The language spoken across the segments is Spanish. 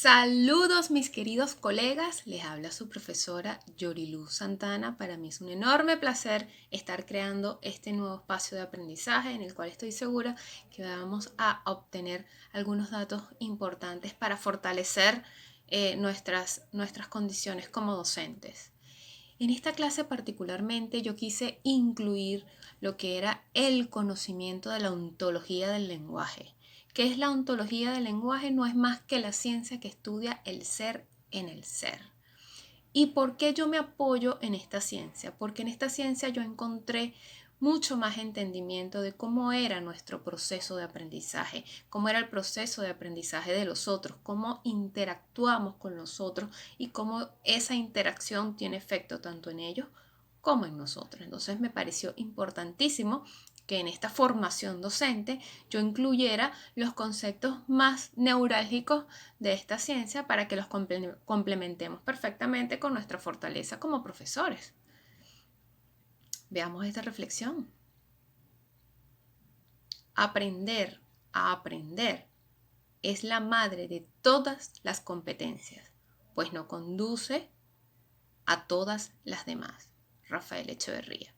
Saludos mis queridos colegas, les habla su profesora Yoriluz Santana. Para mí es un enorme placer estar creando este nuevo espacio de aprendizaje en el cual estoy segura que vamos a obtener algunos datos importantes para fortalecer nuestras condiciones como docentes. En esta clase particularmente yo quise incluir lo que era el conocimiento de la ontología del lenguaje. ¿Qué es la ontología del lenguaje? No es más que la ciencia que estudia el ser en el ser. ¿Y por qué yo me apoyo en esta ciencia? Porque en esta ciencia yo encontré mucho más entendimiento de cómo era nuestro proceso de aprendizaje, cómo era el proceso de aprendizaje de los otros, cómo interactuamos con los otros y cómo esa interacción tiene efecto tanto en ellos como en nosotros. Entonces me pareció importantísimo que en esta formación docente yo incluyera los conceptos más neurálgicos de esta ciencia para que los complementemos perfectamente con nuestra fortaleza como profesores. Veamos esta reflexión. Aprender a aprender es la madre de todas las competencias, pues no conduce a todas las demás. Rafael Echeverría.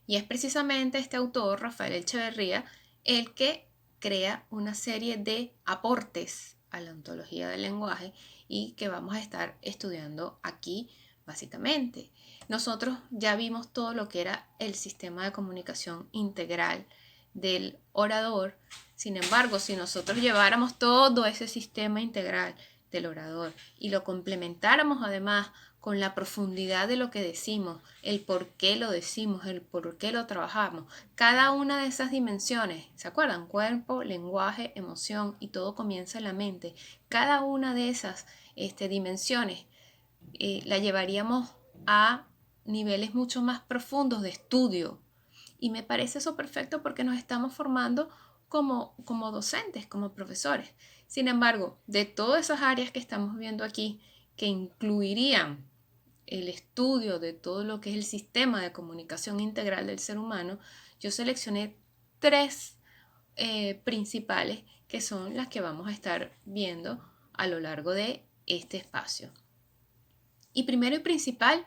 Y es precisamente este autor, Rafael Echeverría, el que crea una serie de aportes a la ontología del lenguaje y que vamos a estar estudiando aquí básicamente. Nosotros ya vimos todo lo que era el sistema de comunicación integral del orador. Sin embargo, si nosotros lleváramos todo ese sistema integral del orador y lo complementáramos además con la profundidad de lo que decimos, el por qué lo decimos, el por qué lo trabajamos. Cada una de esas dimensiones, ¿se acuerdan? Cuerpo, lenguaje, emoción y todo comienza en la mente. Cada una de esas dimensiones la llevaríamos a niveles mucho más profundos de estudio. Y me parece eso perfecto porque nos estamos formando como docentes, como profesores. Sin embargo, de todas esas áreas que estamos viendo aquí, que incluirían el estudio de todo lo que es el sistema de comunicación integral del ser humano, yo seleccioné tres principales que son las que vamos a estar viendo a lo largo de este espacio. Y primero y principal,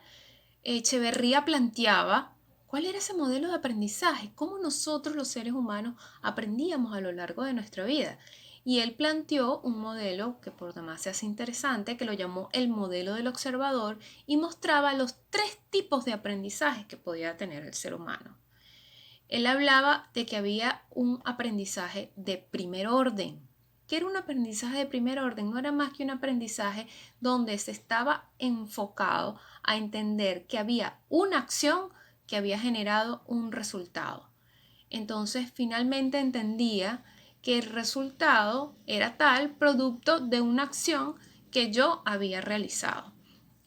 Echeverría planteaba cuál era ese modelo de aprendizaje, cómo nosotros los seres humanos aprendíamos a lo largo de nuestra vida. Y él planteó un modelo que por demás se hace interesante, que lo llamó el modelo del observador y mostraba los tres tipos de aprendizaje que podía tener el ser humano. Él hablaba de que había un aprendizaje de primer orden. ¿Qué era un aprendizaje de primer orden? No era más que un aprendizaje donde se estaba enfocado a entender que había una acción que había generado un resultado. Entonces, finalmente entendía que el resultado era tal producto de una acción que yo había realizado.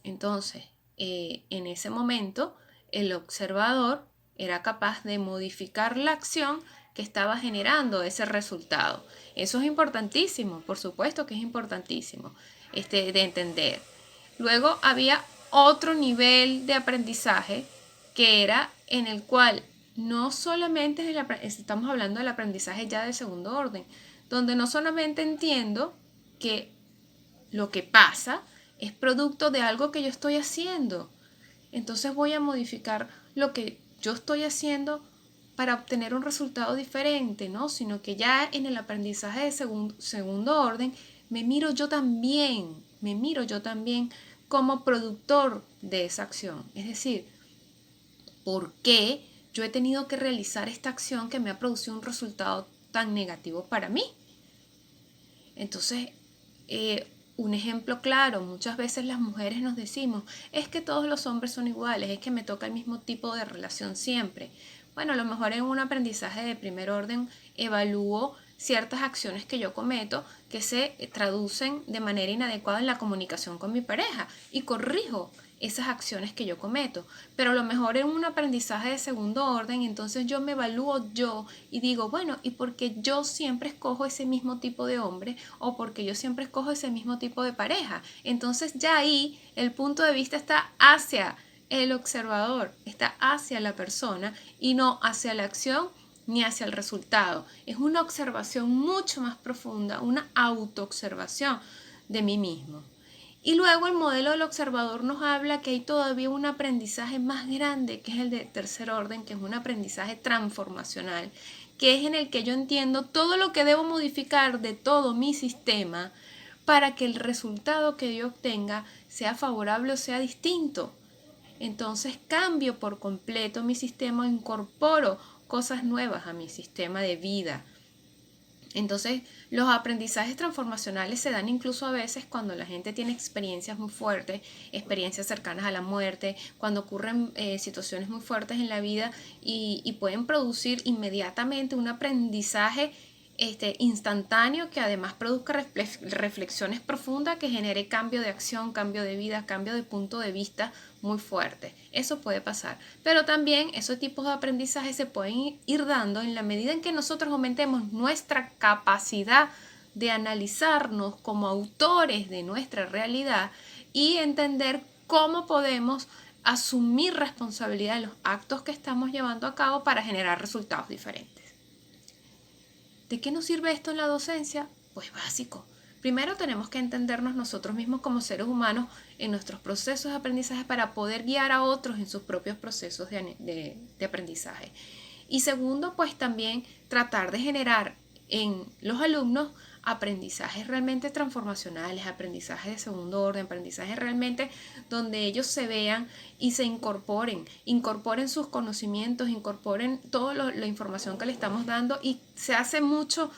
Entonces, en ese momento, el observador era capaz de modificar la acción que estaba generando ese resultado. Eso es importantísimo, por supuesto que es importantísimo de entender. Luego había otro nivel de aprendizaje que era en el cual no solamente estamos hablando del aprendizaje ya de segundo orden, donde no solamente entiendo que lo que pasa es producto de algo que yo estoy haciendo. Entonces voy a modificar lo que yo estoy haciendo para obtener un resultado diferente, ¿no? Sino que ya en el aprendizaje de segundo orden me miro yo también como productor de esa acción. Es decir, ¿por qué yo he tenido que realizar esta acción que me ha producido un resultado tan negativo para mí? Entonces, un ejemplo claro, muchas veces las mujeres nos decimos, es que todos los hombres son iguales, es que me toca el mismo tipo de relación siempre. Bueno, a lo mejor en un aprendizaje de primer orden evalúo ciertas acciones que yo cometo que se traducen de manera inadecuada en la comunicación con mi pareja y corrijo esas acciones que yo cometo, pero a lo mejor en un aprendizaje de segundo orden, entonces yo me evalúo yo y digo, bueno, ¿y por qué yo siempre escojo ese mismo tipo de hombre o porque yo siempre escojo ese mismo tipo de pareja? Entonces ya ahí el punto de vista está hacia el observador, está hacia la persona y no hacia la acción ni hacia el resultado. Es una observación mucho más profunda, una autoobservación de mí mismo. Y luego el modelo del observador nos habla que hay todavía un aprendizaje más grande, que es el de tercer orden, que es un aprendizaje transformacional, que es en el que yo entiendo todo lo que debo modificar de todo mi sistema para que el resultado que yo obtenga sea favorable o sea distinto. Entonces cambio por completo mi sistema, incorporo cosas nuevas a mi sistema de vida. Entonces, los aprendizajes transformacionales se dan incluso a veces cuando la gente tiene experiencias muy fuertes, experiencias cercanas a la muerte, cuando ocurren situaciones muy fuertes en la vida y pueden producir inmediatamente un aprendizaje instantáneo que además produzca reflexiones profundas que genere cambio de acción, cambio de vida, cambio de punto de vista muy fuerte. Eso puede pasar. Pero también esos tipos de aprendizaje se pueden ir dando en la medida en que nosotros aumentemos nuestra capacidad de analizarnos como autores de nuestra realidad y entender cómo podemos asumir responsabilidad de los actos que estamos llevando a cabo para generar resultados diferentes. ¿De qué nos sirve esto en la docencia? Pues básico. Primero tenemos que entendernos nosotros mismos como seres humanos en nuestros procesos de aprendizaje para poder guiar a otros en sus propios procesos de aprendizaje. Y segundo, pues también tratar de generar en los alumnos aprendizajes realmente transformacionales, aprendizajes de segundo orden, aprendizajes realmente donde ellos se vean y se incorporen sus conocimientos, incorporen toda la información que le estamos dando, y se hace mucho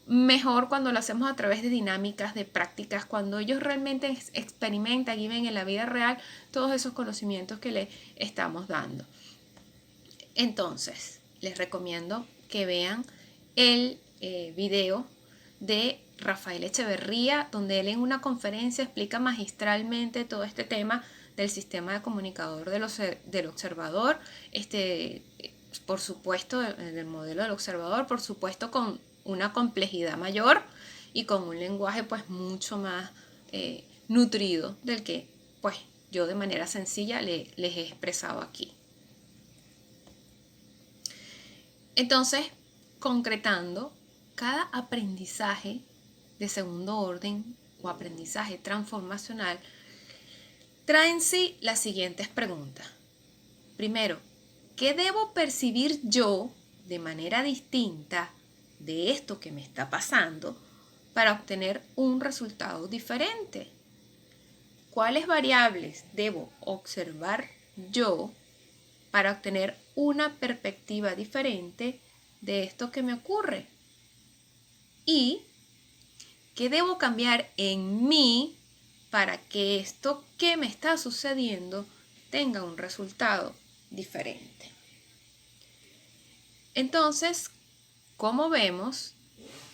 mejor cuando lo hacemos a través de dinámicas, de prácticas, cuando ellos realmente experimentan y ven en la vida real todos esos conocimientos que les estamos dando. Entonces, les recomiendo que vean el video de Rafael Echeverría, donde él en una conferencia explica magistralmente todo este tema del sistema de comunicador del observador, por supuesto, del modelo del observador, por supuesto con una complejidad mayor y con un lenguaje pues mucho más nutrido del que pues yo de manera sencilla les he expresado aquí. Entonces, concretando, cada aprendizaje de segundo orden o aprendizaje transformacional trae en sí las siguientes preguntas. Primero, ¿qué debo percibir yo de manera distinta de esto que me está pasando para obtener un resultado diferente? ¿Cuáles variables debo observar yo para obtener una perspectiva diferente de esto que me ocurre? ¿Y qué debo cambiar en mí para que esto que me está sucediendo tenga un resultado diferente? Entonces, como vemos,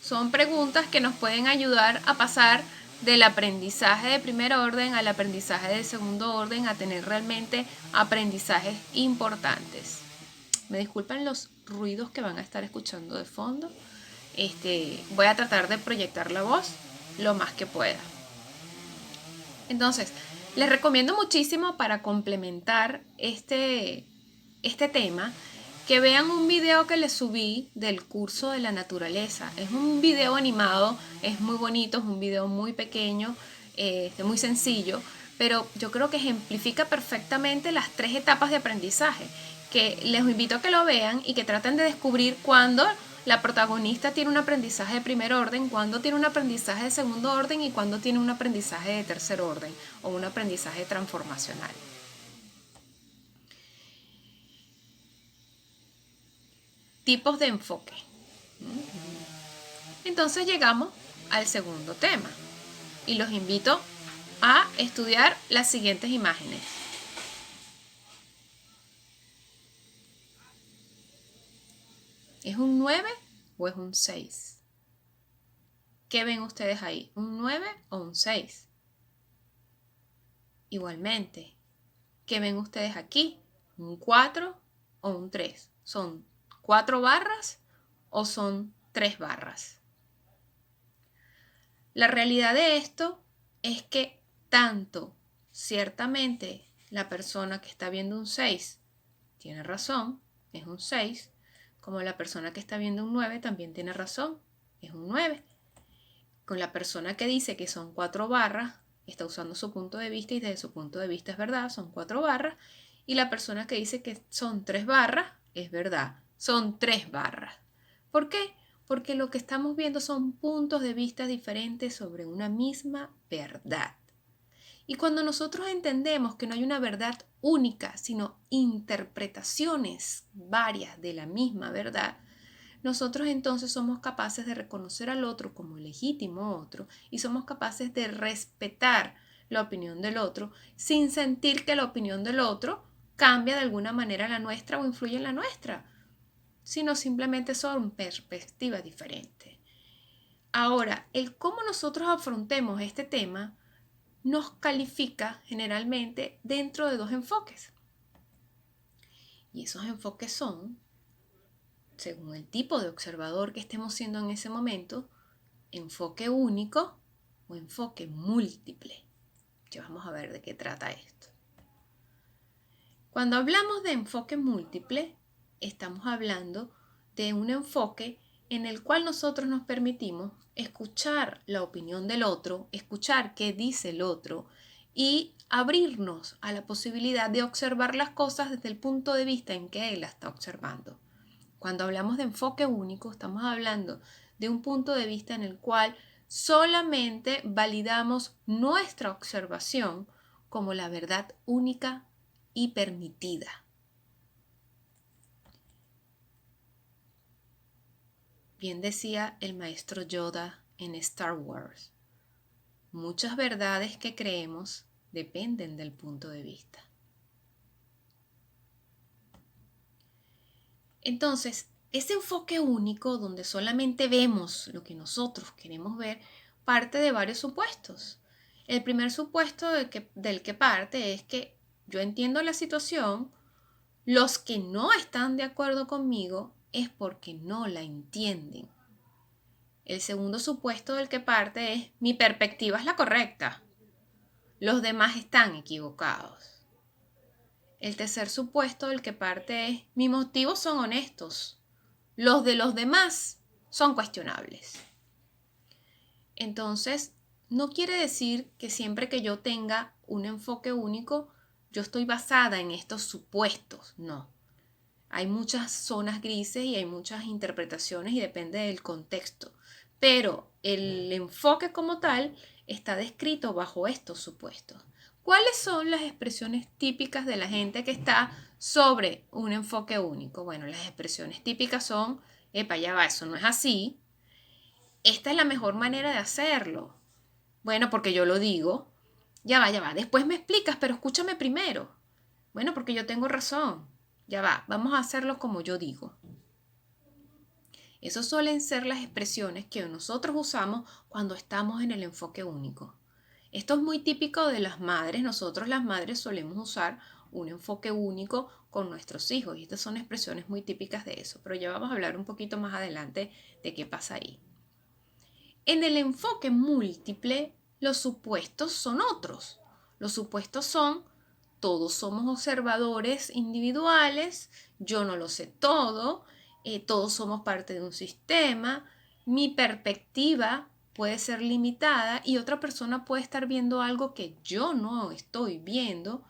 son preguntas que nos pueden ayudar a pasar del aprendizaje de primer orden al aprendizaje de segundo orden, a tener realmente aprendizajes importantes. Me disculpan los ruidos que van a estar escuchando de fondo. Voy a tratar de proyectar la voz lo más que pueda. Entonces, les recomiendo muchísimo para complementar este tema que vean un video que les subí del curso de la naturaleza. Es un video animado, es muy bonito, es un video muy pequeño, muy sencillo, pero yo creo que ejemplifica perfectamente las 3 etapas de aprendizaje, que les invito a que lo vean y que traten de descubrir cuándo la protagonista tiene un aprendizaje de primer orden, cuándo tiene un aprendizaje de segundo orden y cuándo tiene un aprendizaje de tercer orden o un aprendizaje transformacional. Tipos de enfoque. Entonces llegamos al segundo tema y los invito a estudiar las siguientes imágenes. ¿Es un 9 o es un 6? ¿Qué ven ustedes ahí? ¿Un 9 o un 6? Igualmente, ¿qué ven ustedes aquí? ¿Un 4 o un 3? ¿Son 4 barras o son 3 barras? La realidad de esto es que tanto ciertamente la persona que está viendo un 6 tiene razón, es un 6, Como la persona que está viendo un 9 también tiene razón, es un 9. Con la persona que dice que son 4 barras, está usando su punto de vista y desde su punto de vista es verdad, son 4 barras. Y la persona que dice que son 3 barras, es verdad, son 3 barras. ¿Por qué? Porque lo que estamos viendo son puntos de vista diferentes sobre una misma verdad. Y cuando nosotros entendemos que no hay una verdad única, sino interpretaciones varias de la misma verdad, nosotros entonces somos capaces de reconocer al otro como legítimo otro y somos capaces de respetar la opinión del otro sin sentir que la opinión del otro cambia de alguna manera la nuestra o influye en la nuestra, sino simplemente son perspectivas diferentes. Ahora, el cómo nosotros afrontemos este tema nos califica generalmente dentro de dos enfoques. Y esos enfoques son, según el tipo de observador que estemos siendo en ese momento, enfoque único o enfoque múltiple. Ya vamos a ver de qué trata esto. Cuando hablamos de enfoque múltiple, estamos hablando de un enfoque en el cual nosotros nos permitimos escuchar la opinión del otro, escuchar qué dice el otro y abrirnos a la posibilidad de observar las cosas desde el punto de vista en que él la está observando. Cuando hablamos de enfoque único, estamos hablando de un punto de vista en el cual solamente validamos nuestra observación como la verdad única y permitida. Bien decía el maestro Yoda en Star Wars, muchas verdades que creemos dependen del punto de vista. Entonces, ese enfoque único donde solamente vemos lo que nosotros queremos ver parte de varios supuestos. El primer supuesto del que parte es que yo entiendo la situación, los que no están de acuerdo conmigo es porque no la entienden. El segundo supuesto del que parte es mi perspectiva es la correcta, los demás están equivocados. El tercer supuesto del que parte es mis motivos son honestos, los de los demás son cuestionables. Entonces, no quiere decir que siempre que yo tenga un enfoque único, yo estoy basada en estos supuestos, no. Hay muchas zonas grises y hay muchas interpretaciones y depende del contexto. Pero el enfoque como tal está descrito bajo estos supuestos. ¿Cuáles son las expresiones típicas de la gente que está sobre un enfoque único? Bueno, las expresiones típicas son, epa, ya va, eso no es así. Esta es la mejor manera de hacerlo. Bueno, porque yo lo digo. Ya va. Después me explicas, pero escúchame primero. Bueno, porque yo tengo razón. Ya va, vamos a hacerlo como yo digo. Esas suelen ser las expresiones que nosotros usamos cuando estamos en el enfoque único. Esto es muy típico de las madres. Nosotros las madres solemos usar un enfoque único con nuestros hijos y estas son expresiones muy típicas de eso. Pero ya vamos a hablar un poquito más adelante de qué pasa ahí. En el enfoque múltiple, los supuestos son otros. Los supuestos son todos somos observadores individuales, yo no lo sé todo, todos somos parte de un sistema, mi perspectiva puede ser limitada y otra persona puede estar viendo algo que yo no estoy viendo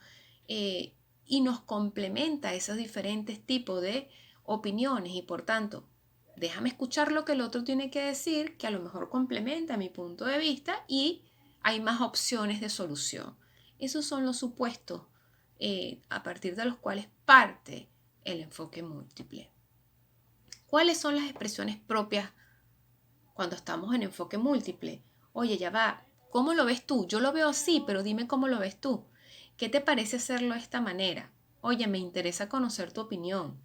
y nos complementa esos diferentes tipos de opiniones y por tanto, déjame escuchar lo que el otro tiene que decir que a lo mejor complementa mi punto de vista y hay más opciones de solución. Esos son los supuestos a partir de los cuales parte el enfoque múltiple. ¿Cuáles son las expresiones propias cuando estamos en enfoque múltiple? Oye, ya va, ¿cómo lo ves tú? Yo lo veo así, pero dime cómo lo ves tú. ¿Qué te parece hacerlo de esta manera? Oye, me interesa conocer tu opinión.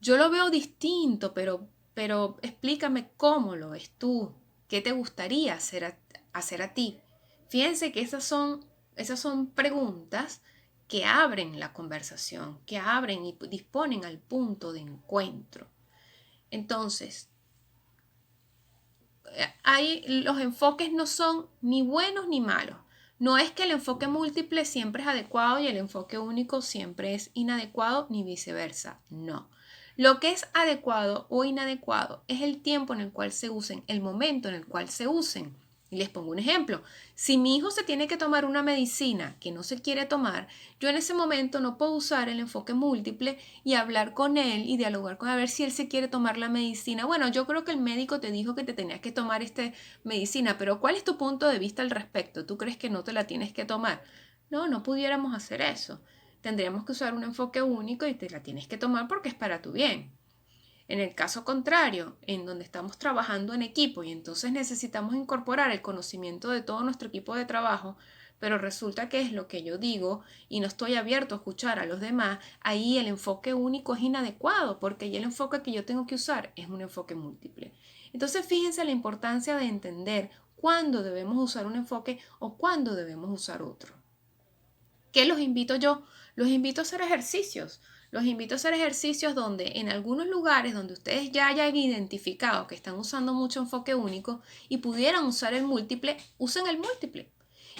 Yo lo veo distinto, pero explícame cómo lo ves tú. ¿Qué te gustaría hacer a ti? Fíjense que esas son preguntas que abren la conversación, que abren y disponen al punto de encuentro. Entonces, los enfoques no son ni buenos ni malos. No es que el enfoque múltiple siempre es adecuado y el enfoque único siempre es inadecuado, ni viceversa. No. Lo que es adecuado o inadecuado es el tiempo en el cual se usen, el momento en el cual se usen. Y les pongo un ejemplo. Si mi hijo se tiene que tomar una medicina que no se quiere tomar, yo en ese momento no puedo usar el enfoque múltiple y hablar con él y dialogar con él a ver si él se quiere tomar la medicina. Bueno, yo creo que el médico te dijo que te tenías que tomar esta medicina, pero ¿cuál es tu punto de vista al respecto? ¿Tú crees que no te la tienes que tomar? No, no pudiéramos hacer eso. Tendríamos que usar un enfoque único y te la tienes que tomar porque es para tu bien. En el caso contrario, en donde estamos trabajando en equipo y entonces necesitamos incorporar el conocimiento de todo nuestro equipo de trabajo, pero resulta que es lo que yo digo y no estoy abierto a escuchar a los demás, ahí el enfoque único es inadecuado porque ahí el enfoque que yo tengo que usar es un enfoque múltiple. Entonces fíjense la importancia de entender cuándo debemos usar un enfoque o cuándo debemos usar otro. ¿Qué los invito yo? Los invito a hacer ejercicios. Los invito a hacer ejercicios donde en algunos lugares donde ustedes ya hayan identificado que están usando mucho enfoque único y pudieran usar el múltiple, usen el múltiple.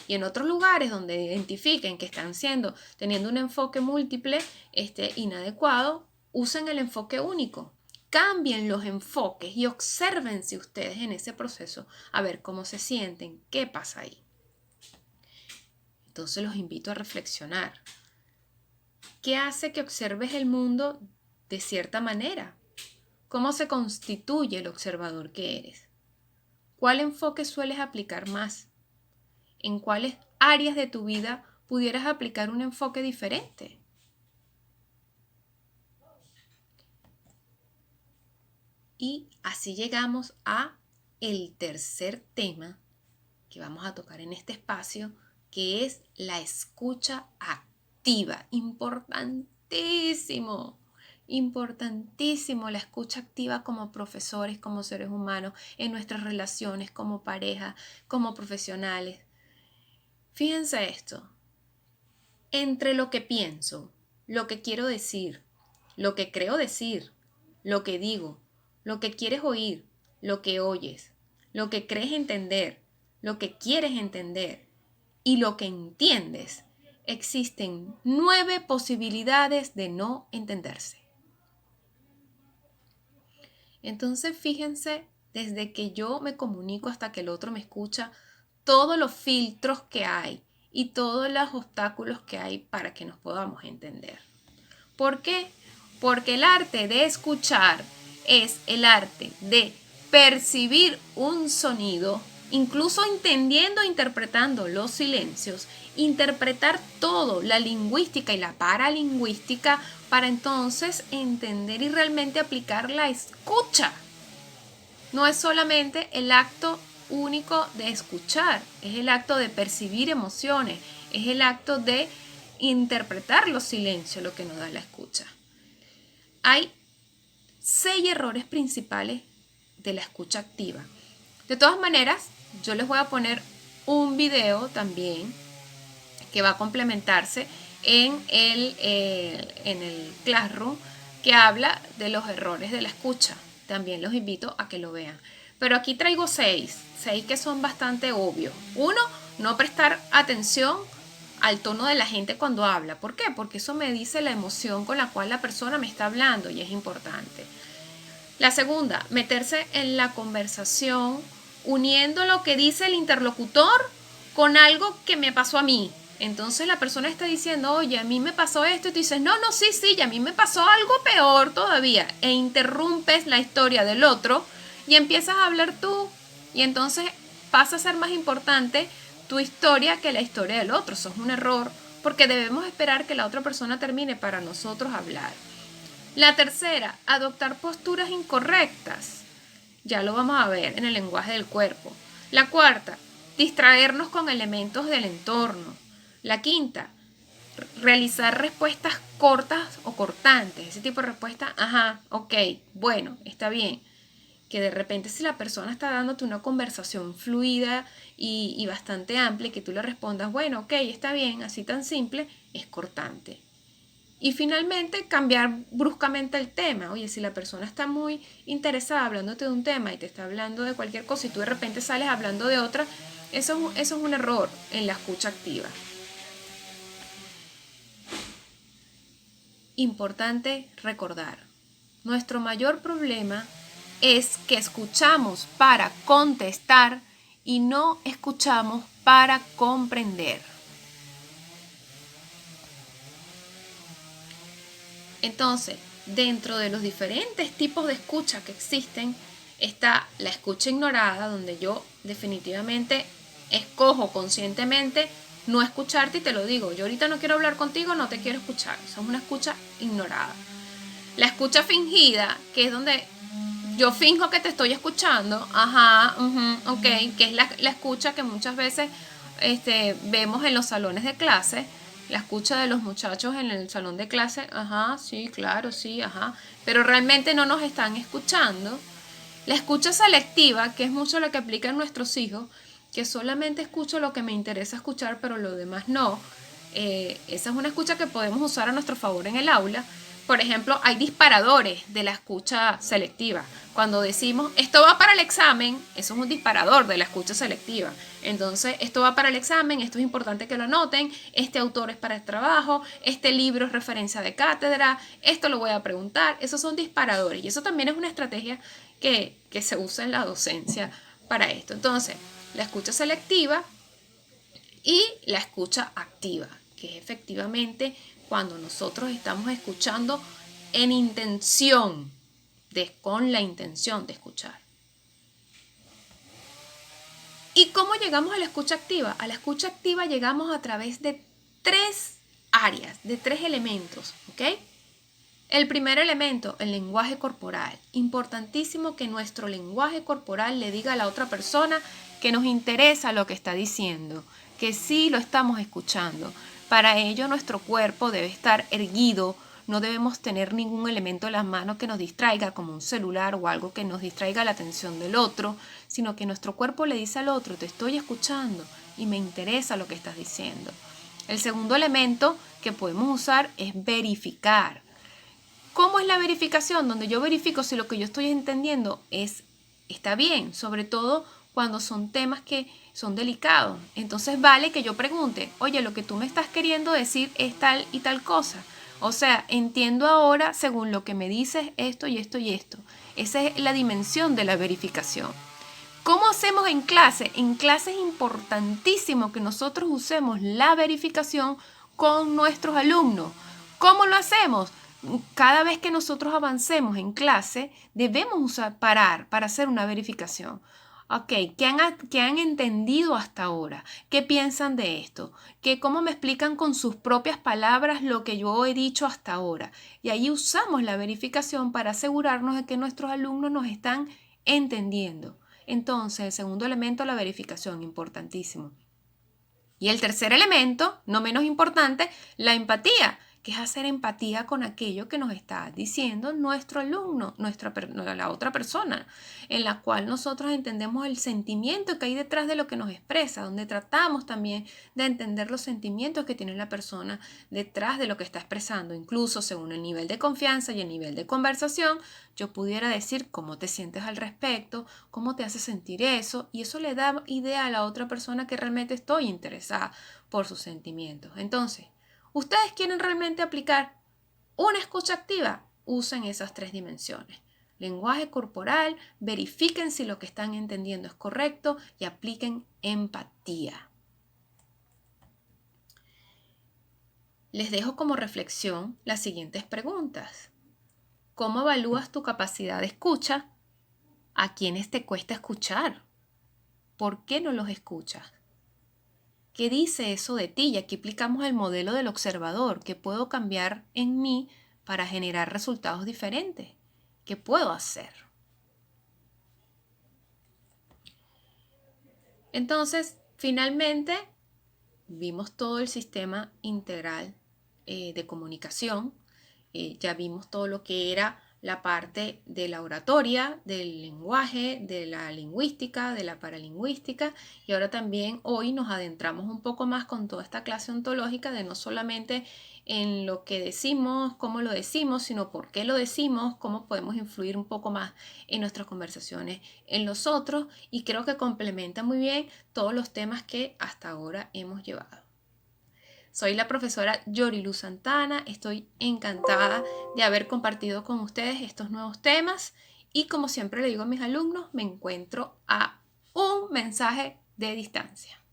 Y en otros lugares donde identifiquen que están teniendo un enfoque múltiple inadecuado, usen el enfoque único. Cambien los enfoques y obsérvense ustedes en ese proceso a ver cómo se sienten, qué pasa ahí. Entonces los invito a reflexionar. ¿Qué hace que observes el mundo de cierta manera? ¿Cómo se constituye el observador que eres? ¿Cuál enfoque sueles aplicar más? ¿En cuáles áreas de tu vida pudieras aplicar un enfoque diferente? Y así llegamos a el tercer tema que vamos a tocar en este espacio, que es la escucha activa. Importantísimo, importantísimo la escucha activa como profesores, como seres humanos, en nuestras relaciones, como pareja, como profesionales. Fíjense esto, entre lo que pienso, lo que quiero decir, lo que creo decir, lo que digo, lo que quieres oír, lo que oyes, lo que crees entender, lo que quieres entender y lo que entiendes, existen 9 posibilidades de no entenderse. Entonces fíjense, desde que yo me comunico hasta que el otro me escucha, todos los filtros que hay y todos los obstáculos que hay para que nos podamos entender. ¿Por qué? Porque el arte de escuchar es el arte de percibir un sonido, incluso entendiendo e interpretando los silencios, interpretar todo, la lingüística y la paralingüística, para entonces entender y realmente aplicar la escucha. No es solamente el acto único de escuchar, es el acto de percibir emociones, es el acto de interpretar los silencios, lo que nos da la escucha. Hay 6 errores principales de la escucha activa. De todas maneras, yo les voy a poner un video también que va a complementarse en el Classroom, que habla de los errores de la escucha. También los invito a que lo vean. Pero aquí traigo 6 que son bastante obvios. 1, no prestar atención al tono de la gente cuando habla. ¿Por qué? Porque eso me dice la emoción con la cual la persona me está hablando y es importante. La segunda, meterse en la conversación uniendo lo que dice el interlocutor con algo que me pasó a mí. Entonces la persona está diciendo, oye, a mí me pasó esto, y tú dices, no, sí, y a mí me pasó algo peor todavía, e interrumpes la historia del otro y empiezas a hablar tú, y entonces pasa a ser más importante tu historia que la historia del otro. Eso es un error, porque debemos esperar que la otra persona termine para nosotros hablar. La tercera, adoptar posturas incorrectas. Ya lo vamos a ver en el lenguaje del cuerpo. La cuarta, distraernos con elementos del entorno. La quinta, realizar respuestas cortas o cortantes. Ese tipo de respuesta, ajá, ok, bueno, está bien. Que de repente si la persona está dándote una conversación fluida y bastante amplia, y que tú le respondas, bueno, ok, está bien, así tan simple, es cortante. Y finalmente, cambiar bruscamente el tema. Oye, si la persona está muy interesada hablándote de un tema y te está hablando de cualquier cosa y tú de repente sales hablando de otra, eso es un error en la escucha activa. Importante recordar, Nuestro mayor problema es que escuchamos para contestar y no escuchamos para comprender. Entonces, dentro de los diferentes tipos de escucha que existen, está la escucha ignorada, donde yo definitivamente escojo conscientemente no escucharte y te lo digo. Yo ahorita no quiero hablar contigo, no te quiero escuchar. Eso es una escucha ignorada. La escucha fingida, que es donde yo finjo que te estoy escuchando, ok, que es la escucha que muchas veces vemos en los salones de clase, la escucha de los muchachos en el salón de clase, sí, claro, sí, pero realmente no nos están escuchando. La escucha selectiva, que es mucho lo que aplican nuestros hijos, que solamente escucho lo que me interesa escuchar, pero lo demás no. Esa es una escucha que podemos usar a nuestro favor en el aula. Por ejemplo, hay disparadores de la escucha selectiva. Cuando decimos, esto va para el examen, eso es un disparador de la escucha selectiva. Entonces, esto va para el examen, esto es importante que lo anoten, este autor es para el trabajo, este libro es referencia de cátedra, esto lo voy a preguntar. Esos son disparadores y eso también es una estrategia que se usa en la docencia para esto. Entonces, la escucha selectiva y la escucha activa, que es efectivamente cuando nosotros estamos escuchando en intención, con la intención de escuchar. ¿Y cómo llegamos a la escucha activa? A la escucha activa llegamos a través de 3 áreas, de 3 elementos, ¿ok? El primer elemento, el lenguaje corporal. Importantísimo que nuestro lenguaje corporal le diga a la otra persona que nos interesa lo que está diciendo, que sí lo estamos escuchando. Para ello nuestro cuerpo debe estar erguido, no debemos tener ningún elemento en las manos que nos distraiga, como un celular o algo que nos distraiga la atención del otro, sino que nuestro cuerpo le dice al otro, te estoy escuchando y me interesa lo que estás diciendo. El segundo elemento que podemos usar es verificar. ¿Cómo es la verificación? Donde yo verifico si lo que yo estoy entendiendo está bien, sobre todo cuando son temas que son delicados. Entonces vale que yo pregunte, oye, lo que tú me estás queriendo decir es tal y tal cosa. O sea, entiendo ahora, según lo que me dices, esto y esto y esto. Esa es la dimensión de la verificación. ¿Cómo hacemos en clase? En clase es importantísimo que nosotros usemos la verificación con nuestros alumnos. ¿Cómo lo hacemos? Cada vez que nosotros avancemos en clase, debemos parar para hacer una verificación. Ok, ¿qué han entendido hasta ahora? ¿Qué piensan de esto? ¿Cómo me explican con sus propias palabras lo que yo he dicho hasta ahora? Y ahí usamos la verificación para asegurarnos de que nuestros alumnos nos están entendiendo. Entonces, el segundo elemento, la verificación, importantísimo. Y el tercer elemento, no menos importante, la empatía, que es hacer empatía con aquello que nos está diciendo nuestro alumno, la otra persona, en la cual nosotros entendemos el sentimiento que hay detrás de lo que nos expresa, donde tratamos también de entender los sentimientos que tiene la persona detrás de lo que está expresando, incluso según el nivel de confianza y el nivel de conversación, yo pudiera decir cómo te sientes al respecto, cómo te hace sentir eso, y eso le da idea a la otra persona que realmente estoy interesada por sus sentimientos. Entonces, ¿ustedes quieren realmente aplicar una escucha activa? Usen esas 3 dimensiones. Lenguaje corporal, verifiquen si lo que están entendiendo es correcto y apliquen empatía. Les dejo como reflexión las siguientes preguntas. ¿Cómo evalúas tu capacidad de escucha? ¿A quiénes te cuesta escuchar? ¿Por qué no los escuchas? ¿Qué dice eso de ti? Y aquí aplicamos el modelo del observador. ¿Qué puedo cambiar en mí para generar resultados diferentes? ¿Qué puedo hacer? Entonces, finalmente, vimos todo el sistema integral de comunicación. Ya vimos todo lo que era la parte de la oratoria, del lenguaje, de la lingüística, de la paralingüística, y ahora también hoy nos adentramos un poco más con toda esta clase ontológica de no solamente en lo que decimos, cómo lo decimos, sino por qué lo decimos, cómo podemos influir un poco más en nuestras conversaciones en los otros, y creo que complementa muy bien todos los temas que hasta ahora hemos llevado. Soy la profesora Yorilu Santana, estoy encantada de haber compartido con ustedes estos nuevos temas y como siempre le digo a mis alumnos, me encuentro a un mensaje de distancia.